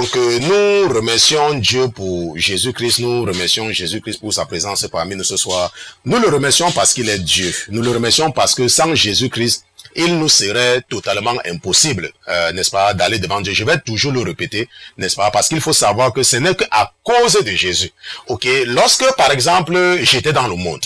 Donc, nous remercions Dieu pour Jésus-Christ, nous remercions Jésus-Christ pour sa présence parmi nous ce soir. Nous le remercions parce qu'il est Dieu. Nous le remercions parce que sans Jésus-Christ, il nous serait totalement impossible, n'est-ce pas, d'aller devant Dieu. Je vais toujours le répéter, n'est-ce pas, parce qu'il faut savoir que ce n'est qu'à cause de Jésus. Ok, lorsque, par exemple, j'étais dans le monde,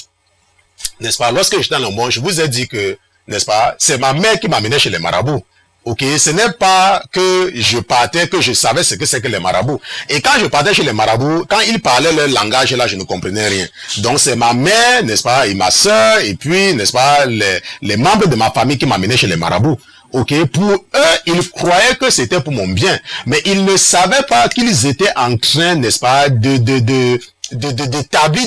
n'est-ce pas, lorsque j'étais dans le monde, je vous ai dit que, n'est-ce pas, c'est ma mère qui m'amenait chez les marabouts. Ok, ce n'est pas que je partais, que je savais ce que c'est que les marabouts. Et quand je partais chez les marabouts, quand ils parlaient leur langage, là, je ne comprenais rien. Donc c'est ma mère, n'est-ce pas, et ma sœur, et puis, n'est-ce pas, les membres de ma famille qui m'amenaient chez les marabouts. Ok, pour eux, ils croyaient que c'était pour mon bien. Mais ils ne savaient pas qu'ils étaient en train, n'est-ce pas, d'établir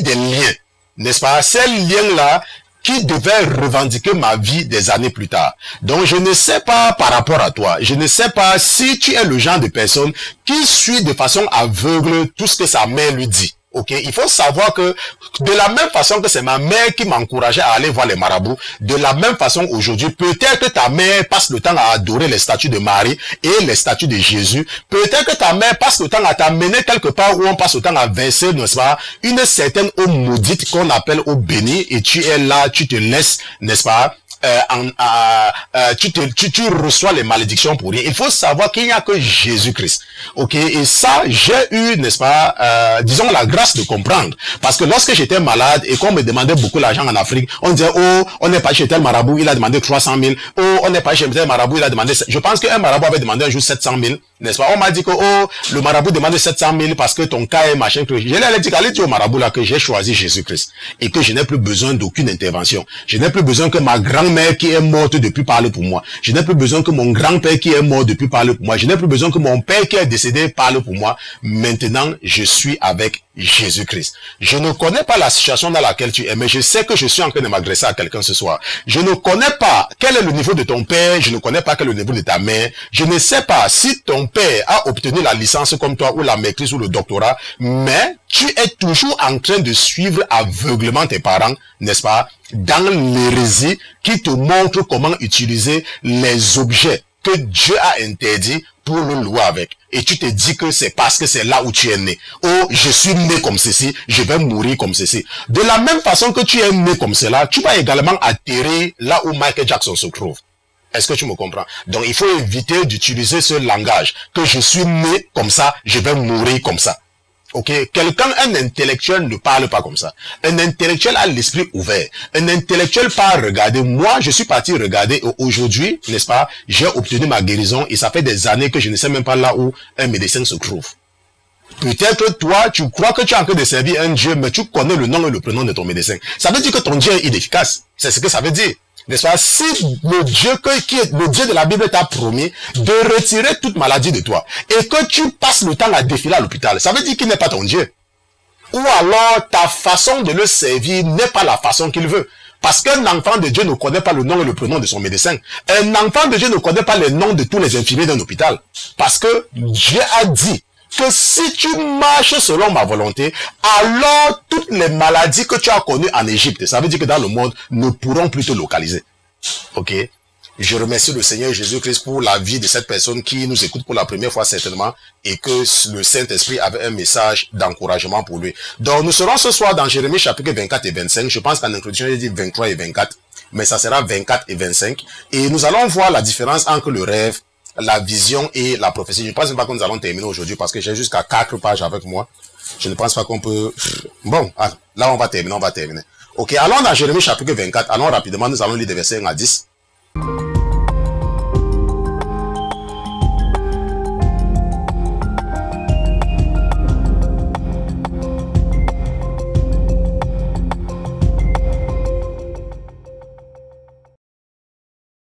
des liens. N'est-ce pas, ces liens-là, qui devait revendiquer ma vie des années plus tard. Donc, je ne sais pas par rapport à toi, je ne sais pas si tu es le genre de personne qui suit de façon aveugle tout ce que sa mère lui dit. Ok, il faut savoir que de la même façon que c'est ma mère qui m'encourageait à aller voir les marabouts, de la même façon aujourd'hui, peut-être que ta mère passe le temps à adorer les statues de Marie et les statues de Jésus. Peut-être que ta mère passe le temps à t'amener quelque part où on passe le temps à verser, n'est-ce pas, une certaine eau maudite qu'on appelle eau bénie, et tu es là, tu te laisses, n'est-ce pas, tu reçois les malédictions pour rien. Il faut savoir qu'il n'y a que Jésus-Christ. Ok, et ça, j'ai eu, n'est-ce pas, disons la grâce de comprendre. Parce que lorsque j'étais malade et qu'on me demandait beaucoup d'argent en Afrique, on disait, oh, on n'est pas chez tel marabout, il a demandé 300 000. Oh, on n'est pas chez tel marabout, il a demandé, je pense qu'un marabout avait demandé un jour 700 000, n'est-ce pas? On m'a dit que, oh, le marabout demande 700 000 parce que ton cas est machin. Je lui ai dit, allez dire au marabout là que j'ai choisi Jésus-Christ et que je n'ai plus besoin d'aucune intervention. Je n'ai plus besoin que ma grand-mère qui est morte depuis parle pour moi. Je n'ai plus besoin que mon grand-père qui est mort depuis parle pour moi. Je n'ai plus besoin que mon père qui est décédé parle pour moi. Maintenant, je suis avec Jésus-Christ. Je ne connais pas la situation dans laquelle tu es, mais je sais que je suis en train de m'agresser à quelqu'un ce soir. Je ne connais pas quel est le niveau de ton père, je ne connais pas quel est le niveau de ta mère. Je ne sais pas si ton père a obtenu la licence comme toi, ou la maîtrise, ou le doctorat, mais tu es toujours en train de suivre aveuglement tes parents, n'est-ce pas, dans l'hérésie qui te montre comment utiliser les objets que Dieu a interdits pour le louer avec. Et tu te dis que c'est parce que c'est là où tu es né. Oh, je suis né comme ceci, je vais mourir comme ceci. De la même façon que tu es né comme cela, tu vas également atterrir là où Michael Jackson se trouve. Est-ce que tu me comprends? Donc, il faut éviter d'utiliser ce langage, que je suis né comme ça, je vais mourir comme ça. Ok, quelqu'un, un intellectuel ne parle pas comme ça. Un intellectuel a l'esprit ouvert. Un intellectuel part regarder. Moi, je suis parti regarder aujourd'hui, n'est-ce pas, j'ai obtenu ma guérison et ça fait des années que je ne sais même pas là où un médecin se trouve. Peut-être toi, tu crois que tu es en train de servir un Dieu, mais tu connais le nom et le prénom de ton médecin. Ça veut dire que ton Dieu est inefficace. C'est ce que ça veut dire. N'est-ce pas? Si le Dieu qui est le Dieu de la Bible t'a promis de retirer toute maladie de toi et que tu passes le temps à défiler à l'hôpital, ça veut dire qu'il n'est pas ton Dieu. Ou alors ta façon de le servir n'est pas la façon qu'il veut. Parce qu'un enfant de Dieu ne connaît pas le nom et le prénom de son médecin. Un enfant de Dieu ne connaît pas les noms de tous les infirmiers d'un hôpital. Parce que Dieu a dit que si tu marches selon ma volonté, alors toutes les maladies que tu as connues en Égypte, ça veut dire que dans le monde, ne pourront plus te localiser. Ok? Je remercie le Seigneur Jésus-Christ pour la vie de cette personne qui nous écoute pour la première fois certainement et que le Saint-Esprit avait un message d'encouragement pour lui. Donc nous serons ce soir dans Jérémie chapitre 24 et 25. Je pense qu'en introduction, j'ai dit 23 et 24, mais ça sera 24 et 25. Et nous allons voir la différence entre le rêve, la vision et la prophétie. Je ne pense pas que nous allons terminer aujourd'hui parce que j'ai jusqu'à 4 pages avec moi. Je ne pense pas qu'on peut... Bon, là on va terminer, Ok, allons dans Jérémie chapitre 24. Allons rapidement, nous allons lire des versets 1 à 10.